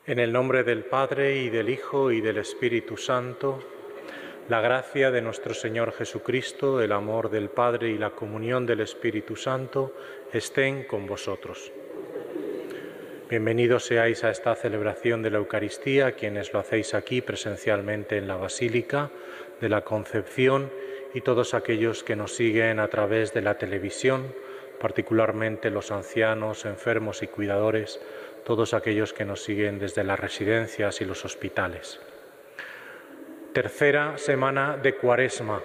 En el nombre del Padre, y del Hijo, y del Espíritu Santo, la gracia de nuestro Señor Jesucristo, el amor del Padre y la comunión del Espíritu Santo estén con vosotros. Bienvenidos seáis a esta celebración de la Eucaristía, quienes lo hacéis aquí presencialmente en la Basílica de la Concepción y todos aquellos que nos siguen a través de la televisión, particularmente los ancianos, enfermos y cuidadores, todos aquellos que nos siguen desde las residencias y los hospitales. Tercera semana de Cuaresma.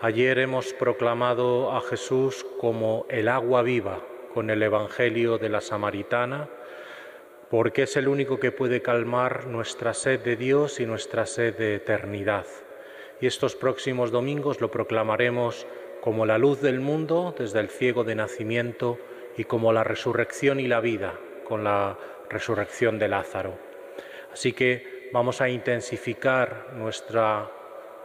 Ayer hemos proclamado a Jesús como el agua viva con el Evangelio de la Samaritana, porque es el único que puede calmar nuestra sed de Dios y nuestra sed de eternidad. Y estos próximos domingos lo proclamaremos como la luz del mundo desde el ciego de nacimiento y como la resurrección y la vida con la resurrección de Lázaro. Así que vamos a intensificar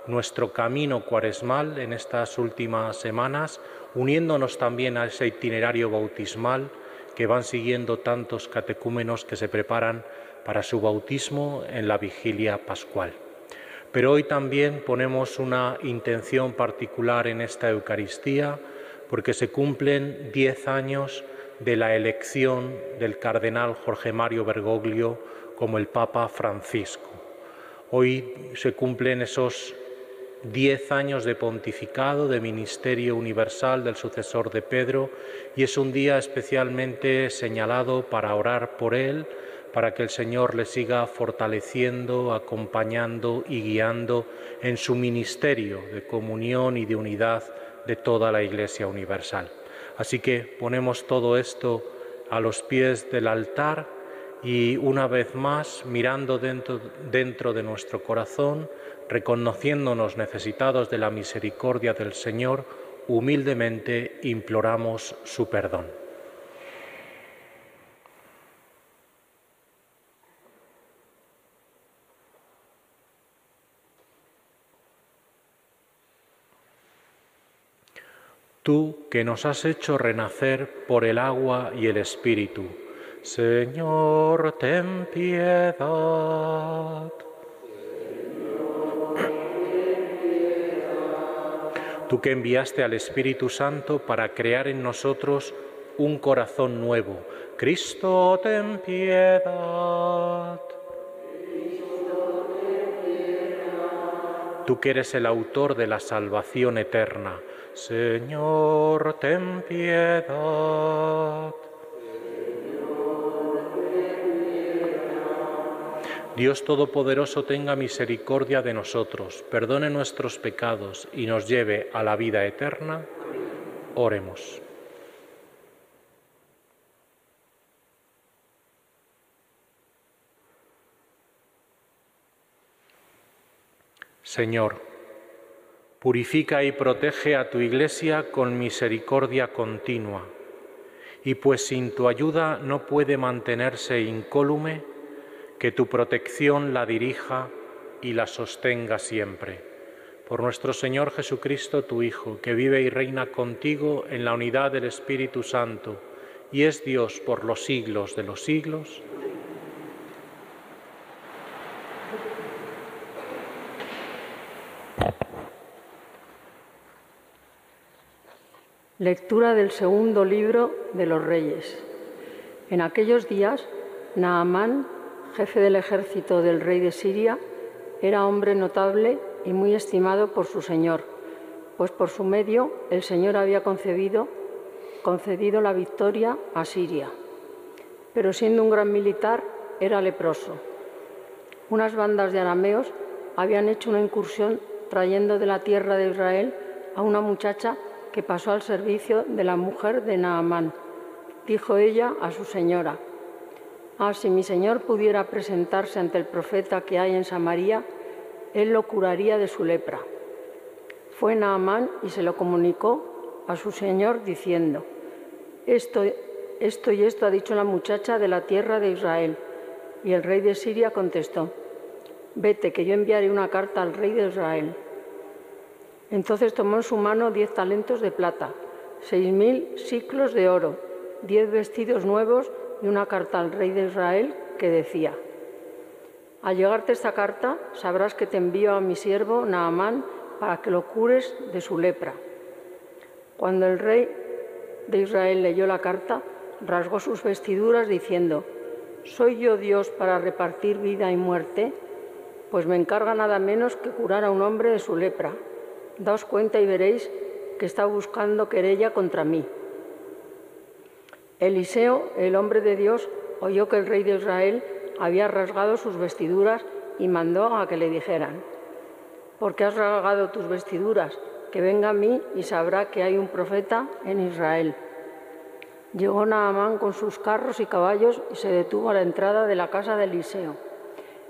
nuestro camino cuaresmal en estas últimas semanas, uniéndonos también a ese itinerario bautismal que van siguiendo tantos catecúmenos que se preparan para su bautismo en la vigilia pascual. Pero hoy también ponemos una intención particular en esta Eucaristía, porque se cumplen 10 años de la elección del cardenal Jorge Mario Bergoglio como el Papa Francisco. Hoy se cumplen esos 10 años de pontificado, de ministerio universal del sucesor de Pedro, y es un día especialmente señalado para orar por él, para que el Señor le siga fortaleciendo, acompañando y guiando en su ministerio de comunión y de unidad de toda la Iglesia universal. Así que ponemos todo esto a los pies del altar y una vez más, mirando dentro de nuestro corazón, reconociéndonos necesitados de la misericordia del Señor, humildemente imploramos su perdón. Tú que nos has hecho renacer por el agua y el Espíritu, Señor, ten piedad. Tú que enviaste al Espíritu Santo para crear en nosotros un corazón nuevo, Cristo, ten piedad. Tú que eres el autor de la salvación eterna, Señor, ten piedad. Dios Todopoderoso tenga misericordia de nosotros, perdone nuestros pecados y nos lleve a la vida eterna. Oremos. Señor, purifica y protege a tu Iglesia con misericordia continua, y pues sin tu ayuda no puede mantenerse incólume, que tu protección la dirija y la sostenga siempre. Por nuestro Señor Jesucristo, tu Hijo, que vive y reina contigo en la unidad del Espíritu Santo, y es Dios por los siglos de los siglos. Lectura del segundo libro de los Reyes. En aquellos días, Naamán, jefe del ejército del rey de Siria, era hombre notable y muy estimado por su señor, pues por su medio el Señor había concedido la victoria a Siria. Pero siendo un gran militar, era leproso. Unas bandas de arameos habían hecho una incursión trayendo de la tierra de Israel a una muchacha que pasó al servicio de la mujer de Naamán. Dijo ella a su señora: si mi señor pudiera presentarse ante el profeta que hay en Samaria, él lo curaría de su lepra. Fue Naamán y se lo comunicó a su señor diciendo: esto y esto ha dicho la muchacha de la tierra de Israel. Y el rey de Siria contestó: vete, que yo enviaré una carta al rey de Israel. Entonces tomó en su mano 10 talentos de plata, 6.000 siclos de oro, 10 vestidos nuevos y una carta al rey de Israel que decía: Al llegarte esta carta, sabrás que te envío a mi siervo Naamán para que lo cures de su lepra. Cuando el rey de Israel leyó la carta, rasgó sus vestiduras diciendo: ¿Soy yo Dios para repartir vida y muerte? Pues me encarga nada menos que curar a un hombre de su lepra. Daos cuenta y veréis que está buscando querella contra mí. Eliseo, el hombre de Dios, oyó que el rey de Israel había rasgado sus vestiduras y mandó a que le dijeran: ¿por qué has rasgado tus vestiduras? Que venga a mí y sabrá que hay un profeta en Israel. Llegó Naamán con sus carros y caballos y se detuvo a la entrada de la casa de Eliseo.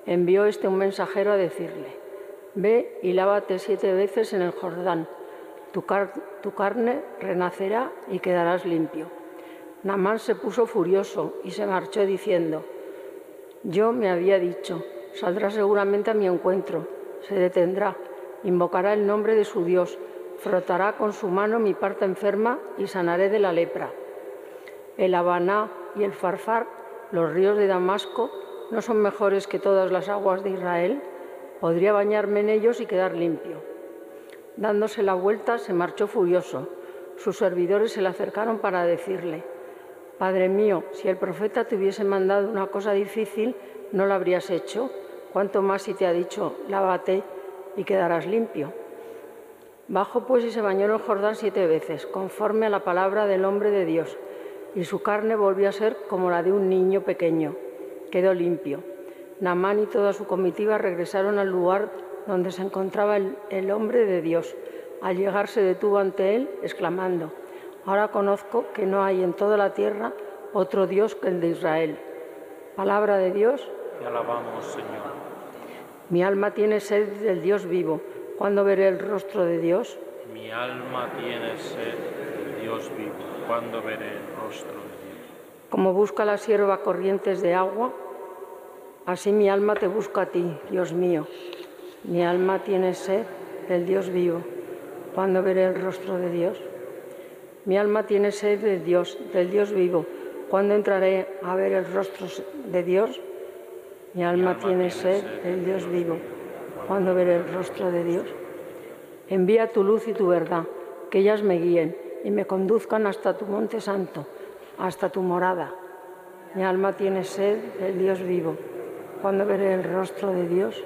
Envió un mensajero a decirle: ve y lávate 7 veces en el Jordán. Tu carne renacerá y quedarás limpio. Naamán se puso furioso y se marchó diciendo: yo me había dicho, saldrá seguramente a mi encuentro, se detendrá, invocará el nombre de su Dios, frotará con su mano mi parte enferma y sanaré de la lepra. El Habaná y el Farfar, los ríos de Damasco, ¿no son mejores que todas las aguas de Israel? Podría bañarme en ellos y quedar limpio. Dándose la vuelta, se marchó furioso. Sus servidores se le acercaron para decirle: Padre mío, si el profeta te hubiese mandado una cosa difícil, ¿no la habrías hecho? ¿Cuánto más si te ha dicho: lávate y quedarás limpio? Bajó pues y se bañó en el Jordán 7 veces, conforme a la palabra del hombre de Dios, y su carne volvió a ser como la de un niño pequeño. Quedó limpio. Naamán y toda su comitiva regresaron al lugar donde se encontraba el hombre de Dios. Al llegar se detuvo ante él, exclamando: ahora conozco que no hay en toda la tierra otro Dios que el de Israel. Palabra de Dios. Te alabamos, Señor. Mi alma tiene sed del Dios vivo. ¿Cuándo veré el rostro de Dios? Mi alma tiene sed del Dios vivo. ¿Cuándo veré el rostro de Dios? Como busca la sierva corrientes de agua, así mi alma te busca a ti, Dios mío. Mi alma tiene sed del Dios vivo. ¿Cuándo veré el rostro de Dios? Mi alma tiene sed del Dios vivo. ¿Cuándo entraré a ver el rostro de Dios? Mi alma tiene sed del Dios vivo. ¿Cuándo veré el rostro de Dios? Envía tu luz y tu verdad, que ellas me guíen y me conduzcan hasta tu monte santo, hasta tu morada. Mi alma tiene sed del Dios vivo. ¿Cuándo veré el rostro de Dios?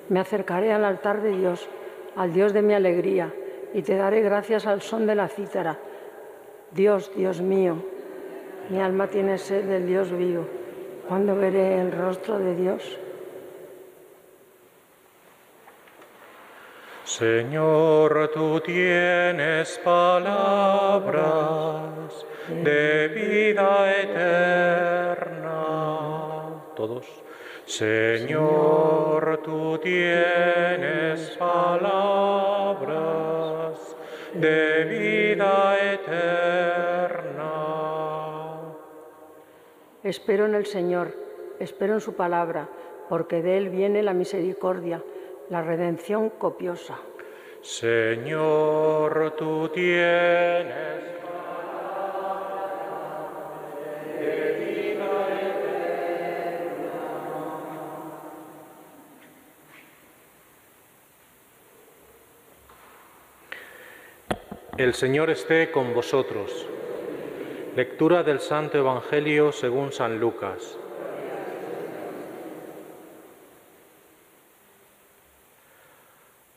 Me acercaré al altar de Dios, al Dios de mi alegría, y te daré gracias al son de la cítara. Dios, Dios mío, mi alma tiene sed del Dios vivo. ¿Cuándo veré el rostro de Dios? Señor, tú tienes palabras de vida eterna. Todos. Señor, tú tienes palabras de vida eterna. Espero en el Señor, espero en su palabra, porque de Él viene la misericordia, la redención copiosa. Señor, tú tienes El Señor esté con vosotros. Lectura del Santo Evangelio según San Lucas.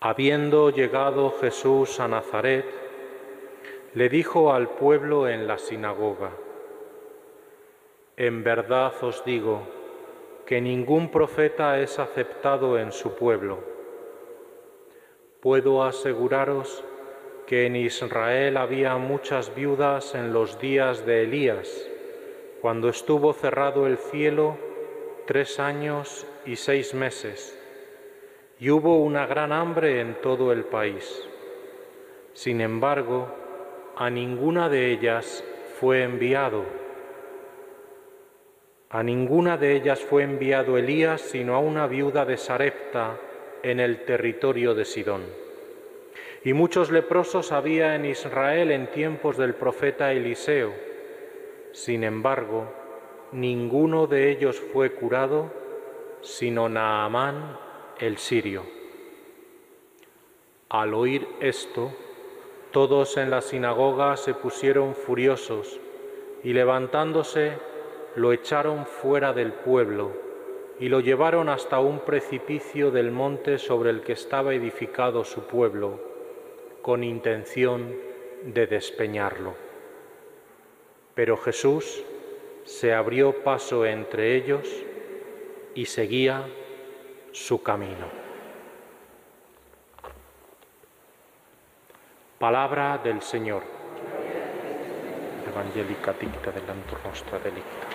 Habiendo llegado Jesús a Nazaret, le dijo al pueblo en la sinagoga: en verdad os digo que ningún profeta es aceptado en su pueblo. Puedo aseguraros que en Israel había muchas viudas en los días de Elías, cuando estuvo cerrado el cielo 3 años y 6 meses, y hubo una gran hambre en todo el país. Sin embargo, a ninguna de ellas fue enviado. A ninguna de ellas fue enviado Elías, sino a una viuda de Sarepta en el territorio de Sidón. Y muchos leprosos había en Israel en tiempos del profeta Eliseo. Sin embargo, ninguno de ellos fue curado, sino Naamán el sirio. Al oír esto, todos en la sinagoga se pusieron furiosos y levantándose lo echaron fuera del pueblo y lo llevaron hasta un precipicio del monte sobre el que estaba edificado su pueblo, con intención de despeñarlo. Pero Jesús se abrió paso entre ellos y seguía su camino. Palabra del Señor. Evangelica dicta delantur nostra delicta.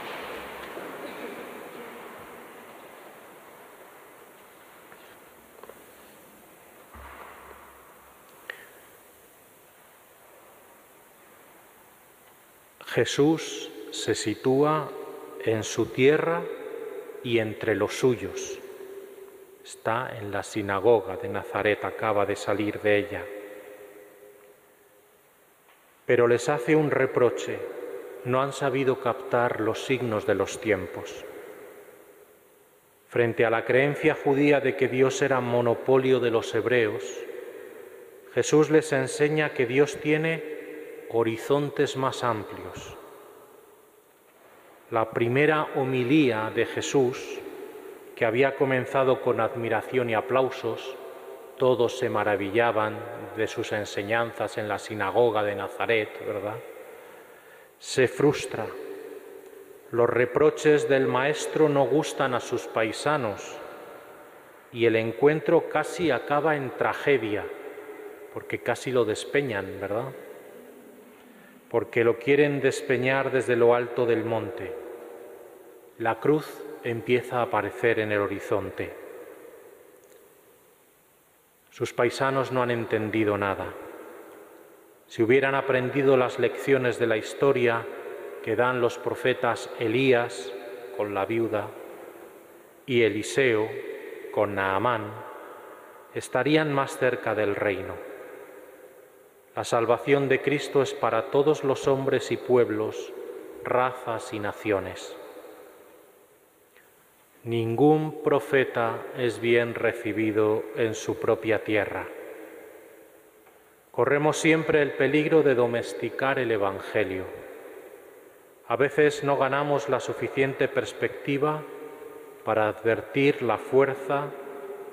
Jesús se sitúa en su tierra y entre los suyos. Está en la sinagoga de Nazaret, acaba de salir de ella. Pero les hace un reproche: no han sabido captar los signos de los tiempos. Frente a la creencia judía de que Dios era monopolio de los hebreos, Jesús les enseña que Dios tiene horizontes más amplios. La primera homilía de Jesús, que había comenzado con admiración y aplausos, todos se maravillaban de sus enseñanzas en la sinagoga de Nazaret, ¿verdad? Se frustra. Los reproches del maestro no gustan a sus paisanos y el encuentro casi acaba en tragedia, porque casi lo despeñan, ¿verdad? Porque lo quieren despeñar desde lo alto del monte. La cruz empieza a aparecer en el horizonte. Sus paisanos no han entendido nada. Si hubieran aprendido las lecciones de la historia que dan los profetas Elías con la viuda y Eliseo con Naamán, estarían más cerca del reino. La salvación de Cristo es para todos los hombres y pueblos, razas y naciones. Ningún profeta es bien recibido en su propia tierra. Corremos siempre el peligro de domesticar el Evangelio. A veces no ganamos la suficiente perspectiva para advertir la fuerza,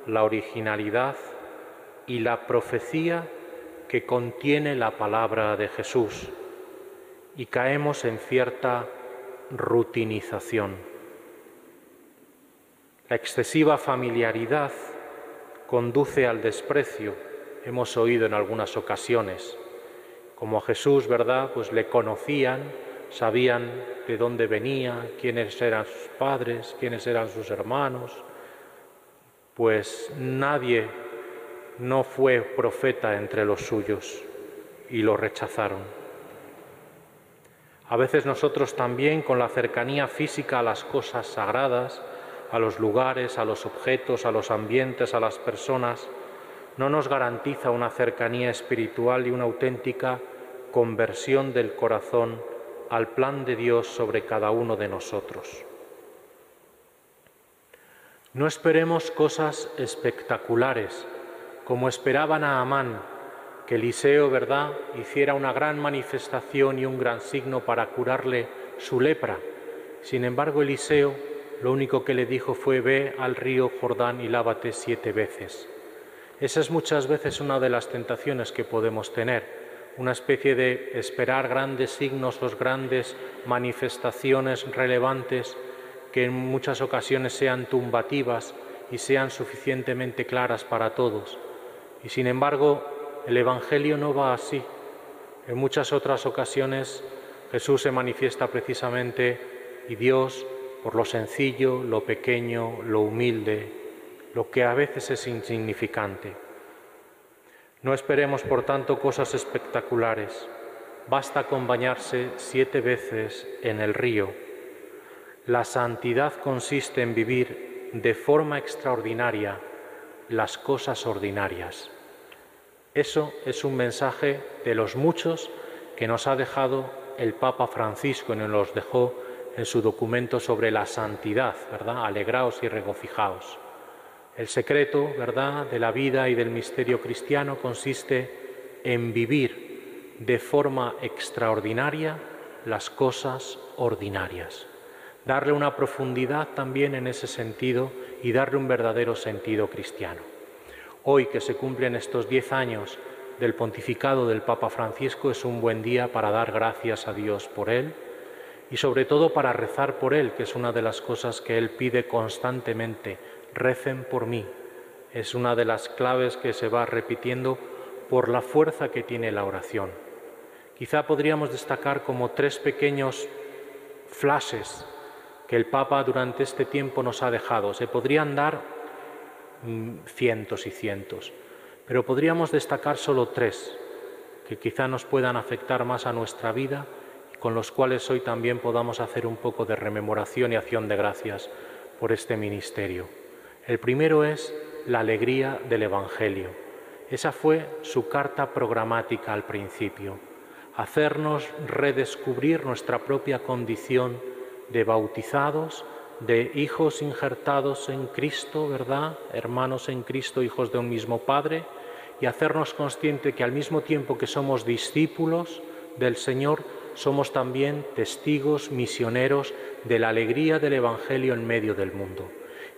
la originalidad y la profecía que contiene la palabra de Jesús, y caemos en cierta rutinización. La excesiva familiaridad conduce al desprecio. Hemos oído en algunas ocasiones, como a Jesús, ¿verdad? Pues le conocían, sabían de dónde venía, quiénes eran sus padres, quiénes eran sus hermanos. Pues nadie no fue profeta entre los suyos y lo rechazaron. A veces nosotros también, con la cercanía física a las cosas sagradas, a los lugares, a los objetos, a los ambientes, a las personas, no nos garantiza una cercanía espiritual y una auténtica conversión del corazón al plan de Dios sobre cada uno de nosotros. No esperemos cosas espectaculares, como esperaba Naamán, que Eliseo, ¿verdad?, hiciera una gran manifestación y un gran signo para curarle su lepra. Sin embargo, Eliseo lo único que le dijo fue: ve al río Jordán y lávate 7 veces. Esa es muchas veces una de las tentaciones que podemos tener, una especie de esperar grandes signos, los grandes manifestaciones relevantes, que en muchas ocasiones sean tumbativas y sean suficientemente claras para todos. Y sin embargo, el Evangelio no va así. En muchas otras ocasiones Jesús se manifiesta precisamente, y Dios, por lo sencillo, lo pequeño, lo humilde, lo que a veces es insignificante. No esperemos, por tanto, cosas espectaculares. Basta con bañarse 7 veces en el río. La santidad consiste en vivir de forma extraordinaria las cosas ordinarias. Eso es un mensaje de los muchos que nos ha dejado el Papa Francisco y nos los dejó en su documento sobre la santidad, ¿verdad? Alegraos y regocijaos. El secreto, ¿verdad?, de la vida y del misterio cristiano consiste en vivir de forma extraordinaria las cosas ordinarias. Darle una profundidad también en ese sentido y darle un verdadero sentido cristiano. Hoy, que se cumplen estos 10 años del pontificado del Papa Francisco, es un buen día para dar gracias a Dios por él y sobre todo para rezar por él, que es una de las cosas que él pide constantemente: recen por mí. Es una de las claves que se va repitiendo por la fuerza que tiene la oración. Quizá podríamos destacar como 3 pequeños flashes que el Papa durante este tiempo nos ha dejado. Se podrían dar cientos y cientos, pero podríamos destacar solo 3 que quizá nos puedan afectar más a nuestra vida y con los cuales hoy también podamos hacer un poco de rememoración y acción de gracias por este ministerio. El primero es la alegría del Evangelio. Esa fue su carta programática al principio: hacernos redescubrir nuestra propia condición de bautizados, de hijos injertados en Cristo, ¿verdad?, hermanos en Cristo, hijos de un mismo Padre, y hacernos consciente que al mismo tiempo que somos discípulos del Señor, somos también testigos, misioneros de la alegría del Evangelio en medio del mundo,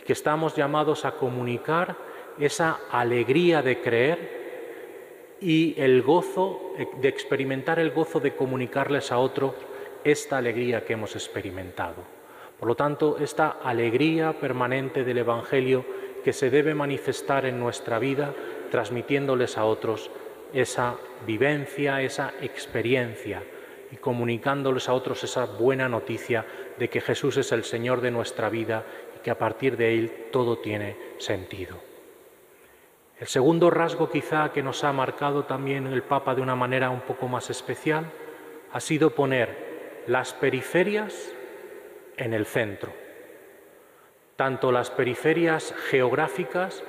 que estamos llamados a comunicar esa alegría de creer y el gozo, de experimentar el gozo de comunicarles a otros esta alegría que hemos experimentado. Por lo tanto, esta alegría permanente del Evangelio que se debe manifestar en nuestra vida, transmitiéndoles a otros esa vivencia, esa experiencia y comunicándoles a otros esa buena noticia de que Jesús es el Señor de nuestra vida y que a partir de Él todo tiene sentido. El segundo rasgo quizá que nos ha marcado también el Papa de una manera un poco más especial ha sido poner las periferias en el centro. Tanto las periferias geográficas,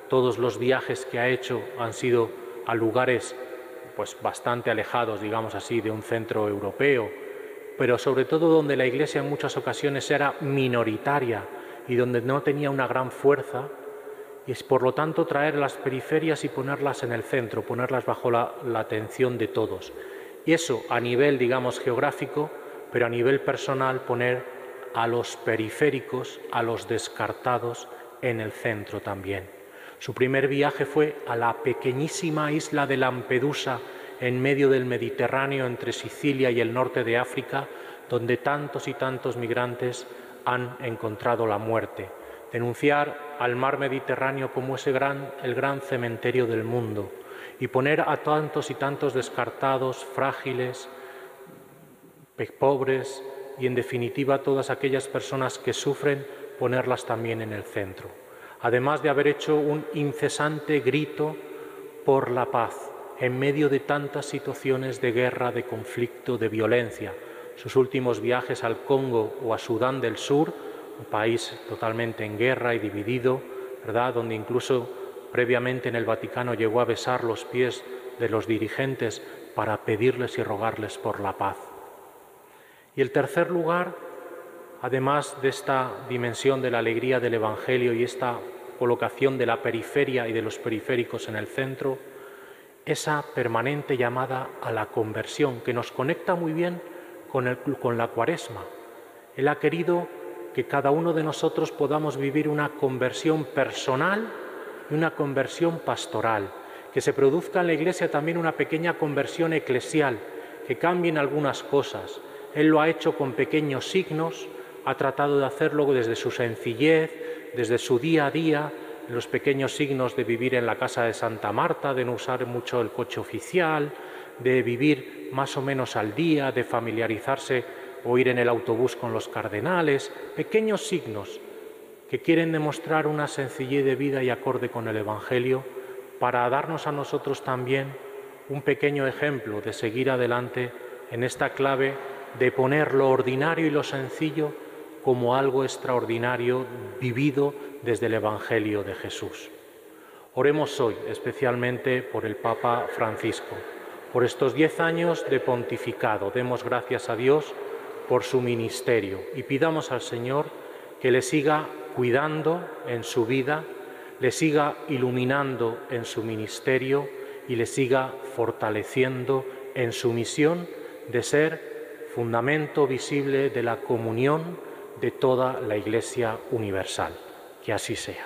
todos los viajes que ha hecho han sido a lugares pues bastante alejados, digamos así, de un centro europeo, pero sobre todo donde la Iglesia en muchas ocasiones era minoritaria y donde no tenía una gran fuerza, y es por lo tanto traer las periferias y ponerlas en el centro, ponerlas bajo la atención de todos. Y eso a nivel, digamos, geográfico, pero a nivel personal poner a los periféricos, a los descartados, en el centro también. Su primer viaje fue a la pequeñísima isla de Lampedusa, en medio del Mediterráneo, entre Sicilia y el norte de África, donde tantos y tantos migrantes han encontrado la muerte. Denunciar al mar Mediterráneo como el gran cementerio del mundo y poner a tantos y tantos descartados, frágiles, pobres y en definitiva todas aquellas personas que sufren, ponerlas también en el centro. Además de haber hecho un incesante grito por la paz en medio de tantas situaciones de guerra, de conflicto, de violencia. Sus últimos viajes al Congo o a Sudán del Sur, un país totalmente en guerra y dividido, ¿verdad?, donde incluso previamente en el Vaticano llegó a besar los pies de los dirigentes para pedirles y rogarles por la paz. Y el tercer lugar, además de esta dimensión de la alegría del Evangelio y esta colocación de la periferia y de los periféricos en el centro, esa permanente llamada a la conversión, que nos conecta muy bien con la Cuaresma. Él ha querido que cada uno de nosotros podamos vivir una conversión personal y una conversión pastoral, que se produzca en la Iglesia también una pequeña conversión eclesial, que cambien algunas cosas. Él lo ha hecho con pequeños signos, ha tratado de hacerlo desde su sencillez, desde su día a día, los pequeños signos de vivir en la casa de Santa Marta, de no usar mucho el coche oficial, de vivir más o menos al día, de familiarizarse o ir en el autobús con los cardenales, pequeños signos que quieren demostrar una sencillez de vida y acorde con el Evangelio para darnos a nosotros también un pequeño ejemplo de seguir adelante en esta clave de poner lo ordinario y lo sencillo como algo extraordinario vivido desde el Evangelio de Jesús. Oremos hoy especialmente por el Papa Francisco, por estos 10 años de pontificado. Demos gracias a Dios por su ministerio y pidamos al Señor que le siga cuidando en su vida, le siga iluminando en su ministerio y le siga fortaleciendo en su misión de ser fundamento visible de la comunión de toda la Iglesia universal. Que así sea.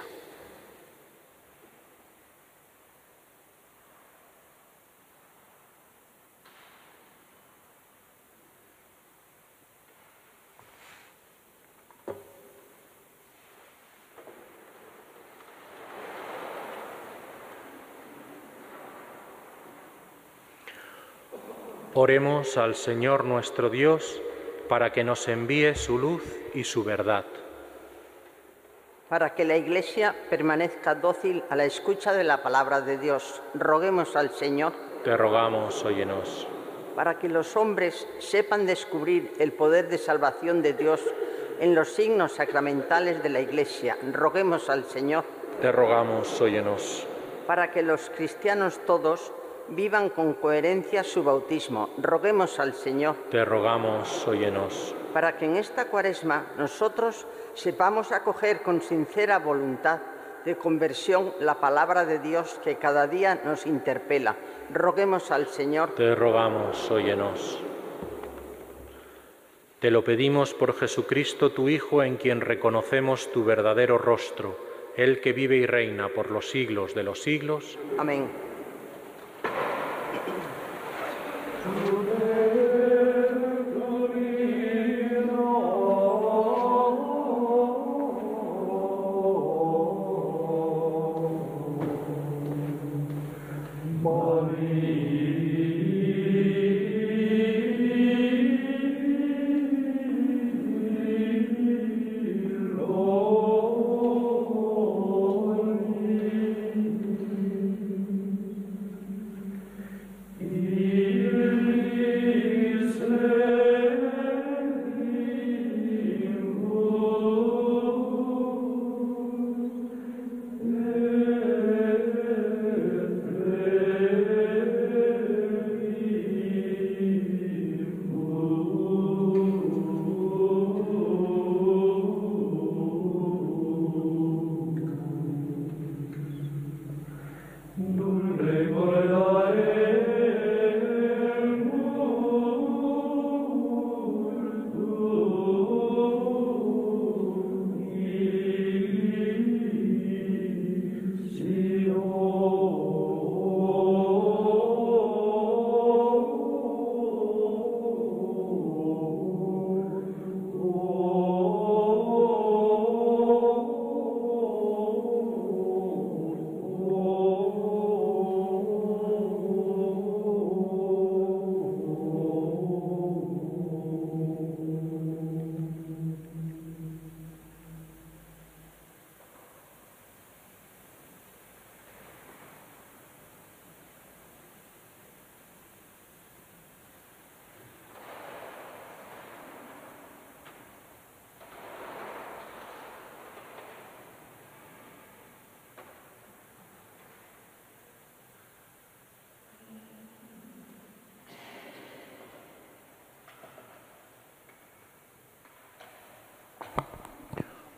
Oremos al Señor nuestro Dios para que nos envíe su luz y su verdad. Para que la Iglesia permanezca dócil a la escucha de la palabra de Dios, roguemos al Señor. Te rogamos, óyenos. Para que los hombres sepan descubrir el poder de salvación de Dios en los signos sacramentales de la Iglesia, roguemos al Señor. Te rogamos, óyenos. Para que los cristianos todos vivan con coherencia su bautismo, roguemos al Señor. Te rogamos, óyenos. Para que en esta Cuaresma nosotros sepamos acoger con sincera voluntad de conversión la palabra de Dios que cada día nos interpela. Roguemos al Señor. Te rogamos, óyenos. Te lo pedimos por Jesucristo, tu Hijo, en quien reconocemos tu verdadero rostro, Él que vive y reina por los siglos de los siglos. Amén.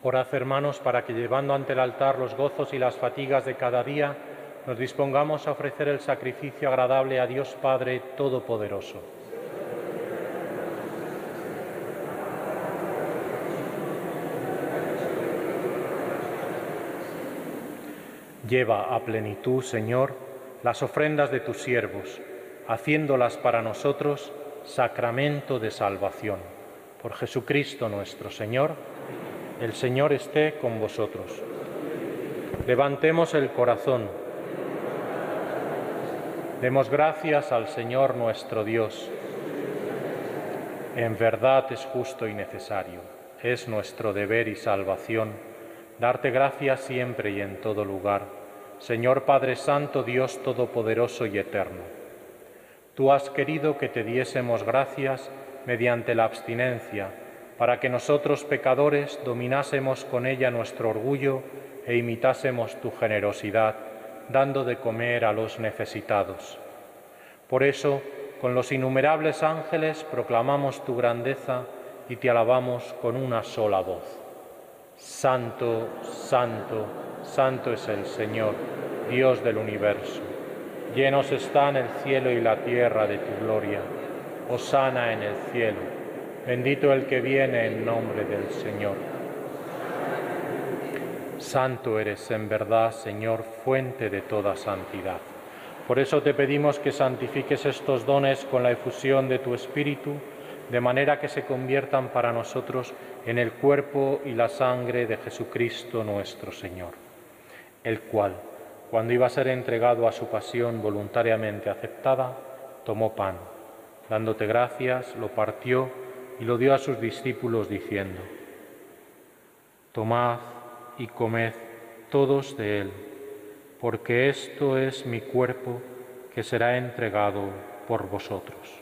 Orad, hermanos, para que llevando ante el altar los gozos y las fatigas de cada día, nos dispongamos a ofrecer el sacrificio agradable a Dios Padre Todopoderoso. Lleva a plenitud, Señor, las ofrendas de tus siervos, haciéndolas para nosotros sacramento de salvación. Por Jesucristo nuestro Señor. El Señor esté con vosotros. Levantemos el corazón. Demos gracias al Señor nuestro Dios. En verdad es justo y necesario, es nuestro deber y salvación, darte gracias siempre y en todo lugar, Señor Padre Santo, Dios Todopoderoso y Eterno. Tú has querido que te diésemos gracias mediante la abstinencia, para que nosotros pecadores dominásemos con ella nuestro orgullo e imitásemos tu generosidad, dando de comer a los necesitados. Por eso, con los innumerables ángeles proclamamos tu grandeza y te alabamos con una sola voz. Santo, santo, santo es el Señor, Dios del universo. Llenos están el cielo y la tierra de tu gloria. Hosana en el cielo. Bendito el que viene en nombre del Señor. Santo eres en verdad, Señor, fuente de toda santidad. Por eso te pedimos que santifiques estos dones con la efusión de tu Espíritu, de manera que se conviertan para nosotros en el cuerpo y la sangre de Jesucristo nuestro Señor, el cual, cuando iba a ser entregado a su pasión voluntariamente aceptada, tomó pan, dándote gracias, lo partió y lo dio a sus discípulos diciendo: Tomad y comed todos de él, porque esto es mi cuerpo que será entregado por vosotros.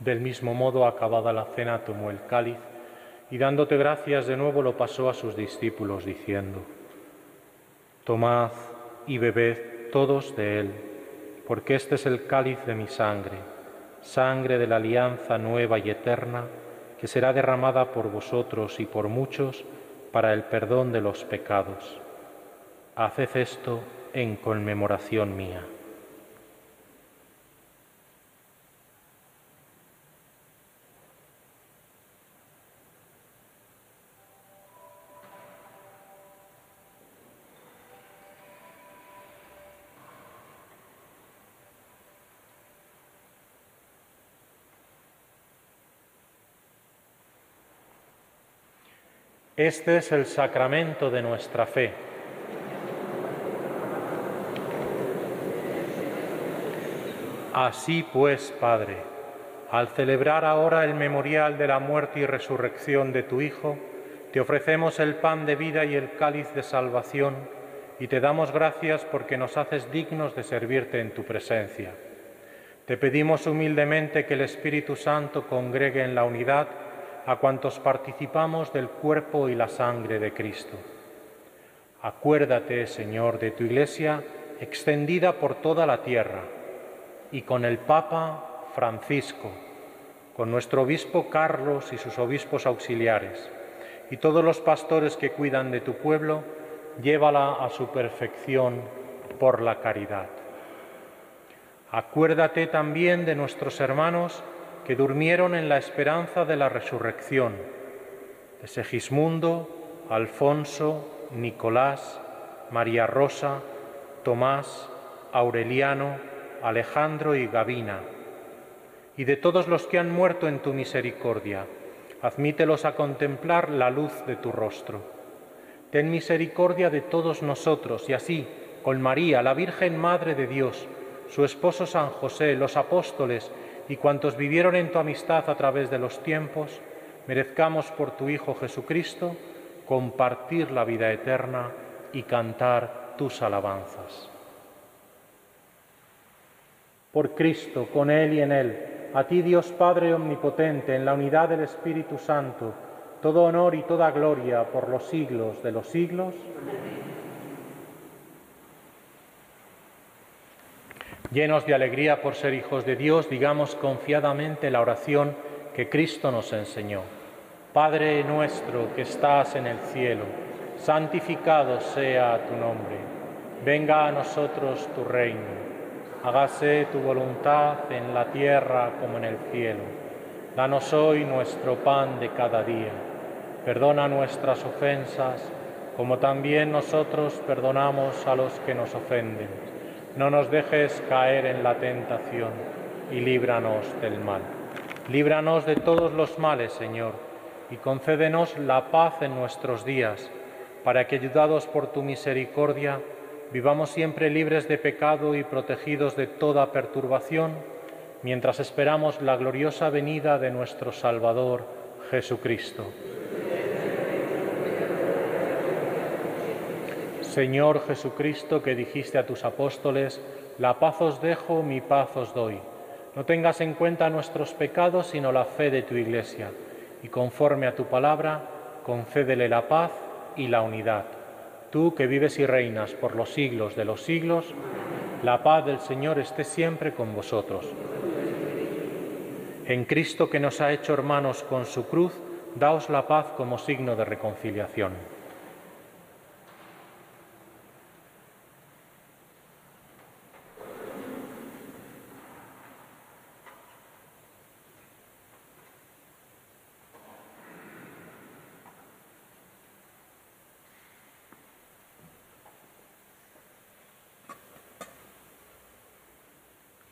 Del mismo modo, acabada la cena, tomó el cáliz y dándote gracias de nuevo lo pasó a sus discípulos diciendo: Tomad y bebed todos de él, porque este es el cáliz de mi sangre, sangre de la alianza nueva y eterna, que será derramada por vosotros y por muchos para el perdón de los pecados. Haced esto en conmemoración mía. Este es el sacramento de nuestra fe. Así pues, Padre, al celebrar ahora el memorial de la muerte y resurrección de tu Hijo, te ofrecemos el pan de vida y el cáliz de salvación, y te damos gracias porque nos haces dignos de servirte en tu presencia. Te pedimos humildemente que el Espíritu Santo congregue en la unidad a cuantos participamos del cuerpo y la sangre de Cristo. Acuérdate, Señor, de tu Iglesia extendida por toda la tierra, y con el Papa Francisco, con nuestro obispo Carlos y sus obispos auxiliares, y todos los pastores que cuidan de tu pueblo, llévala a su perfección por la caridad. Acuérdate también de nuestros hermanos que durmieron en la esperanza de la resurrección, de Segismundo, Alfonso, Nicolás, María Rosa, Tomás, Aureliano, Alejandro y Gavina, y de todos los que han muerto en tu misericordia. Admítelos a contemplar la luz de tu rostro. Ten misericordia de todos nosotros, y así, con María, la Virgen Madre de Dios, su esposo San José, los apóstoles y cuantos vivieron en tu amistad a través de los tiempos, merezcamos por tu Hijo Jesucristo compartir la vida eterna y cantar tus alabanzas. Por Cristo, con Él y en Él, a ti Dios Padre Omnipotente, en la unidad del Espíritu Santo, todo honor y toda gloria por los siglos de los siglos. Llenos de alegría por ser hijos de Dios, digamos confiadamente la oración que Cristo nos enseñó. Padre nuestro que estás en el cielo, santificado sea tu nombre. Venga a nosotros tu reino. Hágase tu voluntad en la tierra como en el cielo. Danos hoy nuestro pan de cada día. Perdona nuestras ofensas, como también nosotros perdonamos a los que nos ofenden. No nos dejes caer en la tentación y líbranos del mal. Líbranos de todos los males, Señor, y concédenos la paz en nuestros días, para que, ayudados por tu misericordia, vivamos siempre libres de pecado y protegidos de toda perturbación, mientras esperamos la gloriosa venida de nuestro Salvador, Jesucristo. Señor Jesucristo, que dijiste a tus apóstoles, la paz os dejo, mi paz os doy. No tengas en cuenta nuestros pecados, sino la fe de tu Iglesia, y conforme a tu palabra, concédele la paz y la unidad. Tú que vives y reinas por los siglos de los siglos, la paz del Señor esté siempre con vosotros. En Cristo, que nos ha hecho hermanos con su cruz, daos la paz como signo de reconciliación.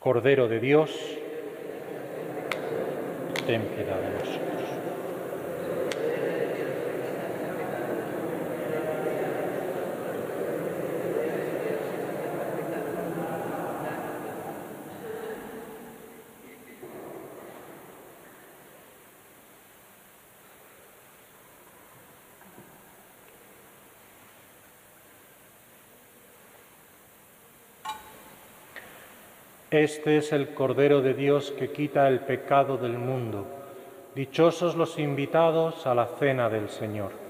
Cordero de Dios, ten piedad de nosotros. Este es el Cordero de Dios que quita el pecado del mundo. Dichosos los invitados a la cena del Señor.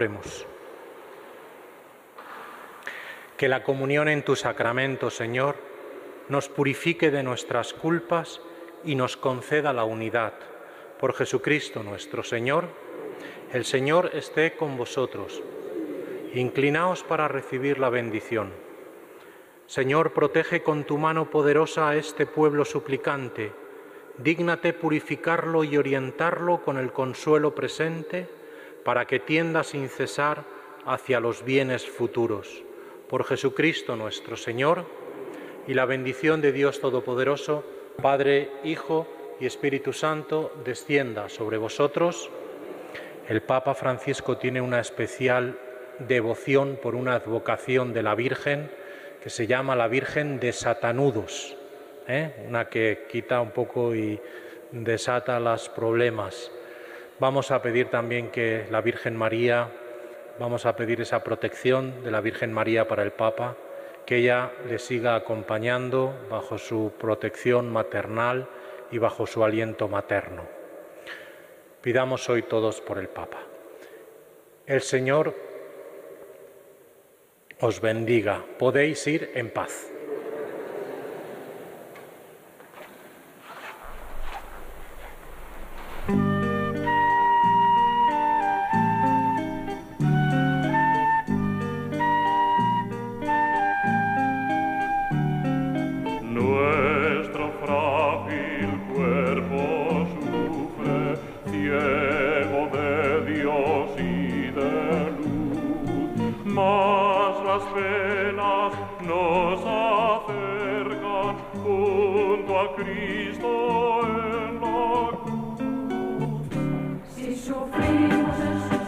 Oremos. Que la comunión en tu sacramento, Señor, nos purifique de nuestras culpas y nos conceda la unidad. Por Jesucristo nuestro Señor. El Señor esté con vosotros. Inclinaos para recibir la bendición. Señor, protege con tu mano poderosa a este pueblo suplicante. Dígnate purificarlo y orientarlo con el consuelo presente, para que tienda sin cesar hacia los bienes futuros. Por Jesucristo nuestro Señor, y la bendición de Dios Todopoderoso, Padre, Hijo y Espíritu Santo, descienda sobre vosotros. El Papa Francisco tiene una especial devoción por una advocación de la Virgen que se llama la Virgen de Satanudos, una que quita un poco y desata los problemas. Vamos a pedir también que la Virgen María, vamos a pedir esa protección de la Virgen María para el Papa, que ella le siga acompañando bajo su protección maternal y bajo su aliento materno. Pidamos hoy todos por el Papa. El Señor os bendiga. Podéis ir en paz. Nuestro frágil cuerpo sufre, ciego de Dios y de luz, mas las penas nos acercan junto a Cristo en la cruz. Si sufrimos en su